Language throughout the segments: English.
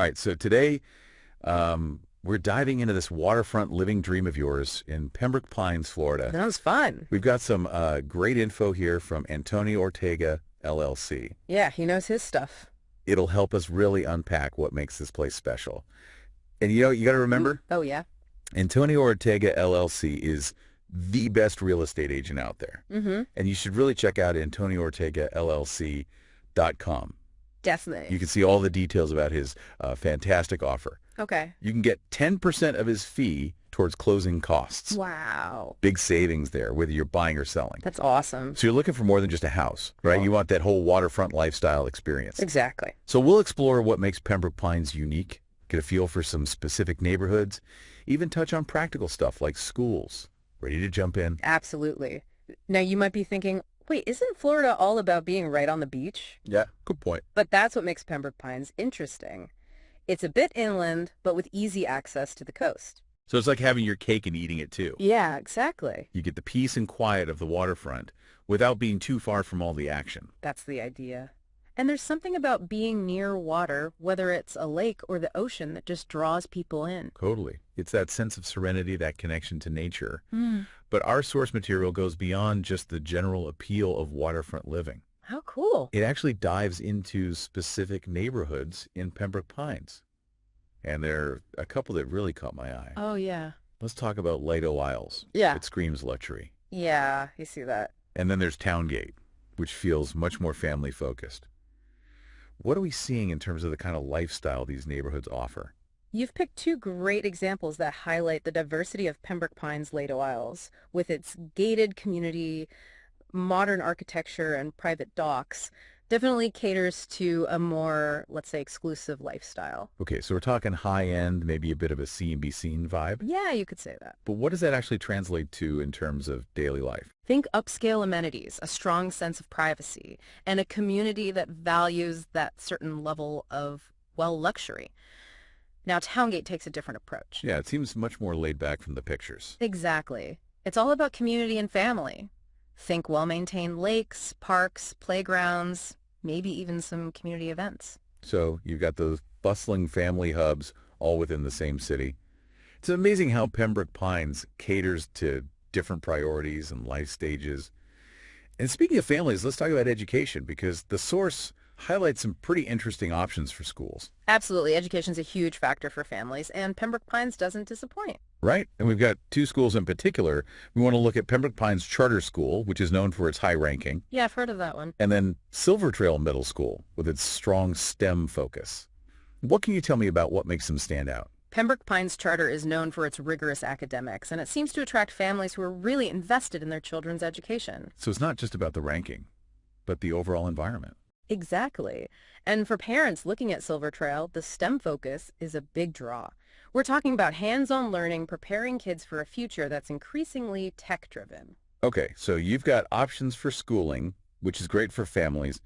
All right, so today we're diving into this waterfront living dream of yours in Pembroke Pines, Florida. That was fun. We've got some great info here from Antonio Ortega LLC. Yeah, he knows his stuff. It'll help us really unpack what makes this place special. And you got to remember, Oh, yeah. Antonio Ortega LLC is the best real estate agent out there. Mm-hmm. And you should really check out AntonioOrtegaLLC.com. Definitely. You can see all the details about his fantastic offer. Okay. You can get 10% of his fee towards closing costs. Wow. Big savings there, whether you're buying or selling. That's awesome. So you're looking for more than just a house, right? Oh. You want that whole waterfront lifestyle experience. Exactly. So we'll explore what makes Pembroke Pines unique, get a feel for some specific neighborhoods, even touch on practical stuff like schools. Ready to jump in? Absolutely. Now, you might be thinking, wait, isn't Florida all about being right on the beach? Yeah, good point. But that's what makes Pembroke Pines interesting. It's a bit inland, but with easy access to the coast. So it's like having your cake and eating it too. Yeah, exactly. You get the peace and quiet of the waterfront without being too far from all the action. That's the idea. And there's something about being near water, whether it's a lake or the ocean, that just draws people in. Totally. It's that sense of serenity, that connection to nature. Hmm. But our source material goes beyond just the general appeal of waterfront living. How cool. It actually dives into specific neighborhoods in Pembroke Pines. And there are a couple that really caught my eye. Oh, yeah. Let's talk about Lido Isles. Yeah. It screams luxury. Yeah, you see that. And then there's Towngate, which feels much more family-focused. What are we seeing in terms of the kind of lifestyle these neighborhoods offer? You've picked two great examples that highlight the diversity of Pembroke Pines Lido Isles, with its gated community, modern architecture, and private docks. Definitely caters to a more, let's say, exclusive lifestyle. Okay, so we're talking high-end, maybe a bit of a see and be seen vibe. Yeah, you could say that. But what does that actually translate to in terms of daily life? Think upscale amenities, a strong sense of privacy, and a community that values that certain level of, well, luxury. Now, Towngate takes a different approach. Yeah, it seems much more laid back from the pictures. Exactly. It's all about community and family. Think well-maintained lakes, parks, playgrounds, maybe even some community events. So you've got those bustling family hubs all within the same city. It's amazing how Pembroke Pines caters to different priorities and life stages. And speaking of families, let's talk about education, because the source highlights some pretty interesting options for schools. Absolutely. Education's a huge factor for families, and Pembroke Pines doesn't disappoint. Right? And we've got two schools in particular. We want to look at Pembroke Pines Charter School, which is known for its high ranking, Yeah, I've heard of that one. and then Silver Trail Middle School with its strong STEM focus. What can you tell me about what makes them stand out? Pembroke Pines Charter is known for its rigorous academics, and it seems to attract families who are really invested in their children's education. So it's not just about the ranking, but the overall environment. Exactly. And for parents looking at Silver Trail, the STEM focus is a big draw. We're talking about hands-on learning, preparing kids for a future that's increasingly tech-driven. Okay, so you've got options for schooling, which is great for families.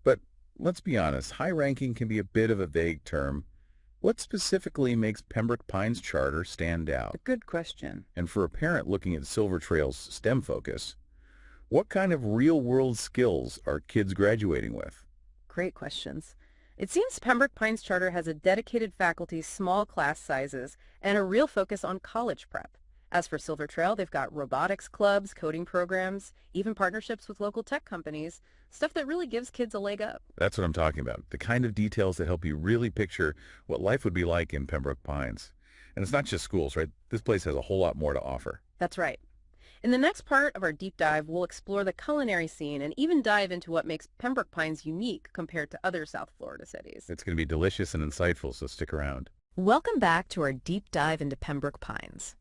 But let's be honest, high ranking can be a bit of a vague term. What specifically makes Pembroke Pines Charter stand out? A good question. And for a parent looking at Silver Trail's STEM focus, what kind of real-world skills are kids graduating with? Great questions. It seems Pembroke Pines Charter has a dedicated faculty, small class sizes, and a real focus on college prep. As for Silver Trail, they've got robotics clubs, coding programs, even partnerships with local tech companies, stuff that really gives kids a leg up. That's what I'm talking about, the kind of details that help you really picture what life would be like in Pembroke Pines. And it's not just schools, right? This place has a whole lot more to offer. That's right. In the next part of our deep dive, we'll explore the culinary scene and even dive into what makes Pembroke Pines unique compared to other South Florida cities. It's going to be delicious and insightful, so stick around. Welcome back to our deep dive into Pembroke Pines.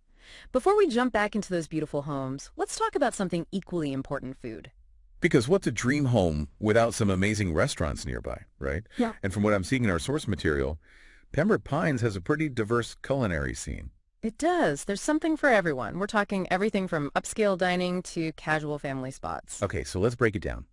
Before we jump back into those beautiful homes, let's talk about something equally important: food. Because what's a dream home without some amazing restaurants nearby, right? Yeah. And from what I'm seeing in our source material, Pembroke Pines has a pretty diverse culinary scene. It does. There's something for everyone. We're talking everything from upscale dining to casual family spots. Okay, so let's break it down.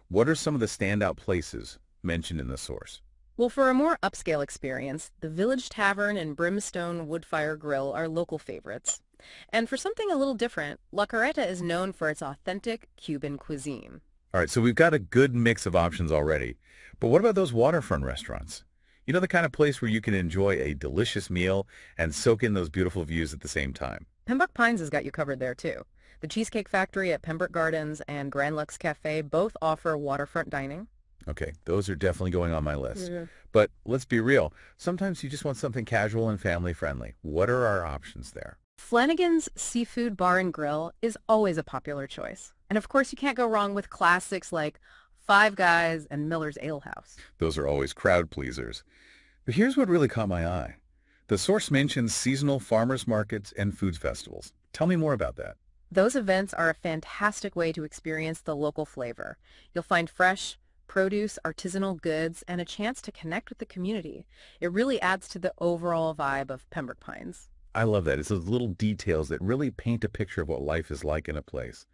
What are some of the standout places mentioned in the source? Well, for a more upscale experience, the Village Tavern and Brimstone Woodfire Grill are local favorites. And for something a little different, La Carreta is known for its authentic Cuban cuisine. All right, so we've got a good mix of options already. But what about those waterfront restaurants? You know, the kind of place where you can enjoy a delicious meal and soak in those beautiful views at the same time. Pembroke Pines has got you covered there, too. The Cheesecake Factory at Pembroke Gardens and Grand Lux Cafe both offer waterfront dining. Okay, those are definitely going on my list. Yeah. But let's be real. Sometimes you just want something casual and family friendly. What are our options there? Flanagan's Seafood Bar and Grill is always a popular choice. And of course, you can't go wrong with classics like Five Guys and Miller's Ale House. Those are always crowd pleasers. But here's what really caught my eye. The source mentions seasonal farmers markets and foods festivals. Tell me more about that. Those events are a fantastic way to experience the local flavor. You'll find fresh produce, artisanal goods, and a chance to connect with the community. It really adds to the overall vibe of Pembroke Pines. I love that. It's those little details that really paint a picture of what life is like in a place.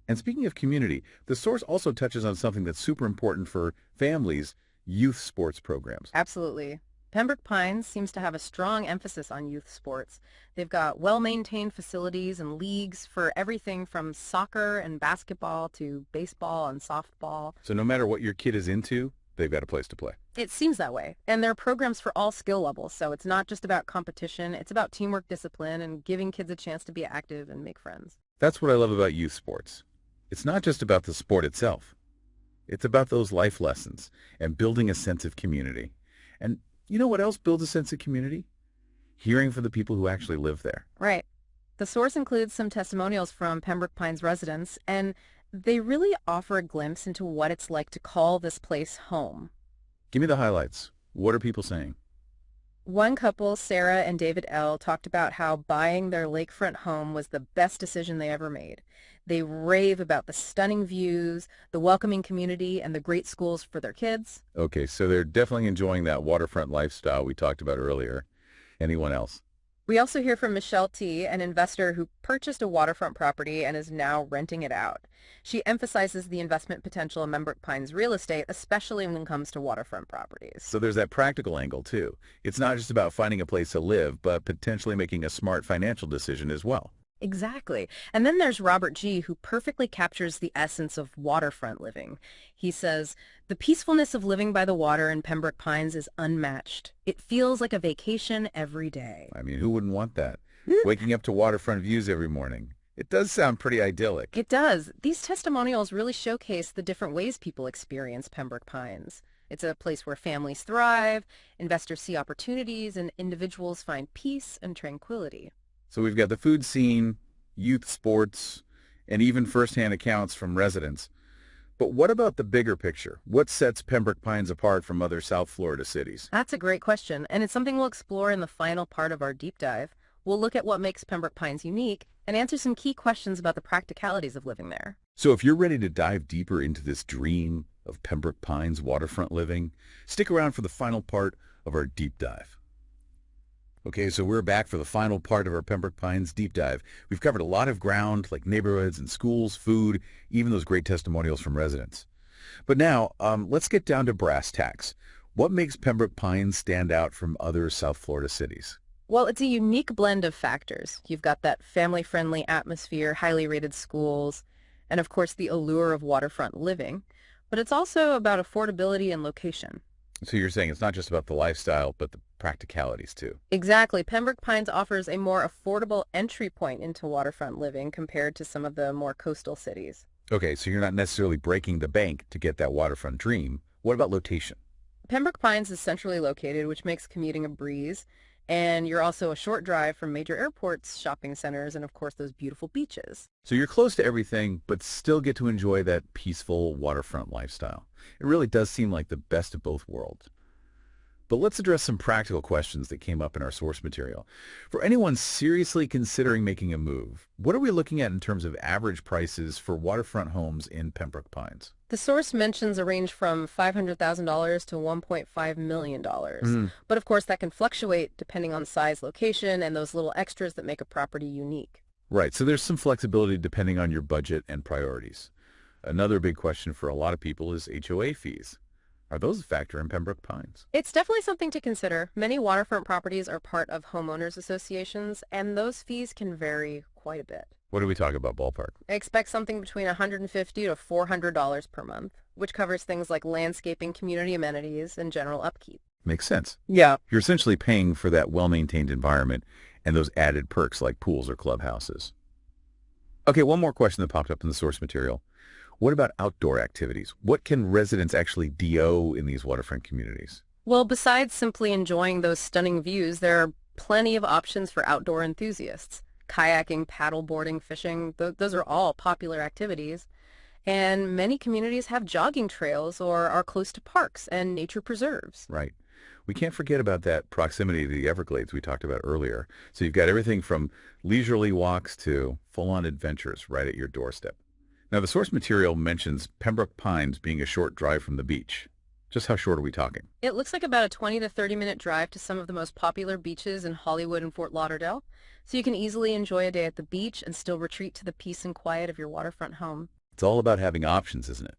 And speaking of community, the source also touches on something that's super important for families, youth sports programs. Absolutely. Pembroke Pines seems to have a strong emphasis on youth sports. They've got well-maintained facilities and leagues for everything from soccer and basketball to baseball and softball. So no matter what your kid is into, they've got a place to play. It seems that way. And there are programs for all skill levels, so it's not just about competition, it's about teamwork, discipline, and giving kids a chance to be active and make friends. That's what I love about youth sports. It's not just about the sport itself. It's about those life lessons and building a sense of community. And you know what else builds a sense of community? Hearing from the people who actually live there. Right. The source includes some testimonials from Pembroke Pines residents, and they really offer a glimpse into what it's like to call this place home. Give me the highlights. What are people saying? One couple, Sarah and David L., talked about how buying their lakefront home was the best decision they ever made. They rave about the stunning views, the welcoming community, and the great schools for their kids. Okay, so they're definitely enjoying that waterfront lifestyle we talked about earlier. Anyone else? We also hear from Michelle T., an investor who purchased a waterfront property and is now renting it out. She emphasizes the investment potential in Pembroke Pines real estate, especially when it comes to waterfront properties. So there's that practical angle, too. It's not just about finding a place to live, but potentially making a smart financial decision as well. Exactly. And then there's Robert G., who perfectly captures the essence of waterfront living. He says, "The peacefulness of living by the water in Pembroke Pines is unmatched. It feels like a vacation every day." I mean, who wouldn't want that? Waking up to waterfront views every morning. It does sound pretty idyllic. It does. These testimonials really showcase the different ways people experience Pembroke Pines. It's a place where families thrive, investors see opportunities, and individuals find peace and tranquility. So we've got the food scene, youth sports, and even firsthand accounts from residents. But what about the bigger picture? What sets Pembroke Pines apart from other South Florida cities? That's a great question, and it's something we'll explore in the final part of our deep dive. We'll look at what makes Pembroke Pines unique and answer some key questions about the practicalities of living there. So if you're ready to dive deeper into this dream of Pembroke Pines waterfront living, stick around for the final part of our deep dive. Okay, so we're back for the final part of our Pembroke Pines deep dive. We've covered a lot of ground, like neighborhoods and schools, food, even those great testimonials from residents. But now, let's get down to brass tacks. What makes Pembroke Pines stand out from other South Florida cities? Well, it's a unique blend of factors. You've got that family-friendly atmosphere, highly rated schools, and of course the allure of waterfront living. But it's also about affordability and location. So you're saying it's not just about the lifestyle, but the practicalities too. Exactly. Pembroke Pines offers a more affordable entry point into waterfront living compared to some of the more coastal cities. Okay, so you're not necessarily breaking the bank to get that waterfront dream. What about location? Pembroke Pines is centrally located, which makes commuting a breeze. And you're also a short drive from major airports, shopping centers, and of course those beautiful beaches. So you're close to everything, but still get to enjoy that peaceful waterfront lifestyle. It really does seem like the best of both worlds. But let's address some practical questions that came up in our source material. For anyone seriously considering making a move, what are we looking at in terms of average prices for waterfront homes in Pembroke Pines? The source mentions a range from $500,000 to $1.5 million. But of course that can fluctuate depending on size, location, and those little extras that make a property unique. Right, so there's some flexibility depending on your budget and priorities. Another big question for a lot of people is HOA fees. Are those a factor in Pembroke Pines? It's definitely something to consider. Many waterfront properties are part of homeowners associations, and those fees can vary quite a bit. What do we talk about ballpark? Expect something between $150 to $400 per month, which covers things like landscaping, community amenities, and general upkeep. Makes sense. Yeah. You're essentially paying for that well-maintained environment and those added perks like pools or clubhouses. Okay, one more question that popped up in the source material. What about outdoor activities? What can residents actually do in these waterfront communities? Well, besides simply enjoying those stunning views, there are plenty of options for outdoor enthusiasts. Kayaking, paddleboarding, fishing, those are all popular activities. And many communities have jogging trails or are close to parks and nature preserves. Right. We can't forget about that proximity to the Everglades we talked about earlier. So you've got everything from leisurely walks to full-on adventures right at your doorstep. Now, the source material mentions Pembroke Pines being a short drive from the beach. Just how short are we talking? It looks like about a 20 to 30-minute drive to some of the most popular beaches in Hollywood and Fort Lauderdale, so you can easily enjoy a day at the beach and still retreat to the peace and quiet of your waterfront home. It's all about having options, isn't it?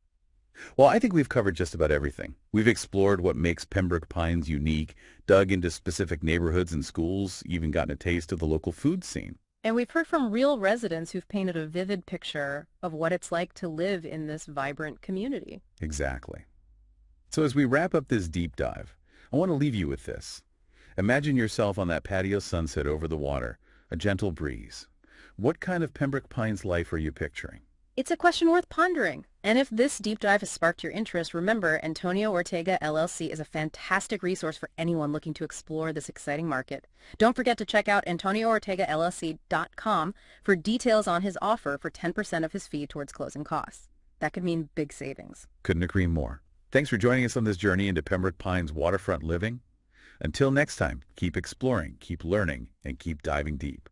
Well, I think we've covered just about everything. We've explored what makes Pembroke Pines unique, dug into specific neighborhoods and schools, even gotten a taste of the local food scene. And we've heard from real residents who've painted a vivid picture of what it's like to live in this vibrant community. Exactly. So as we wrap up this deep dive, I want to leave you with this. Imagine yourself on that patio sunset over the water, a gentle breeze. What kind of Pembroke Pines life are you picturing? It's a question worth pondering. And if this deep dive has sparked your interest, remember, Antonio Ortega LLC is a fantastic resource for anyone looking to explore this exciting market. Don't forget to check out AntonioOrtegaLLC.com for details on his offer for 10% of his fee towards closing costs. That could mean big savings. Couldn't agree more. Thanks for joining us on this journey into Pembroke Pines waterfront living. Until next time, keep exploring, keep learning, and keep diving deep.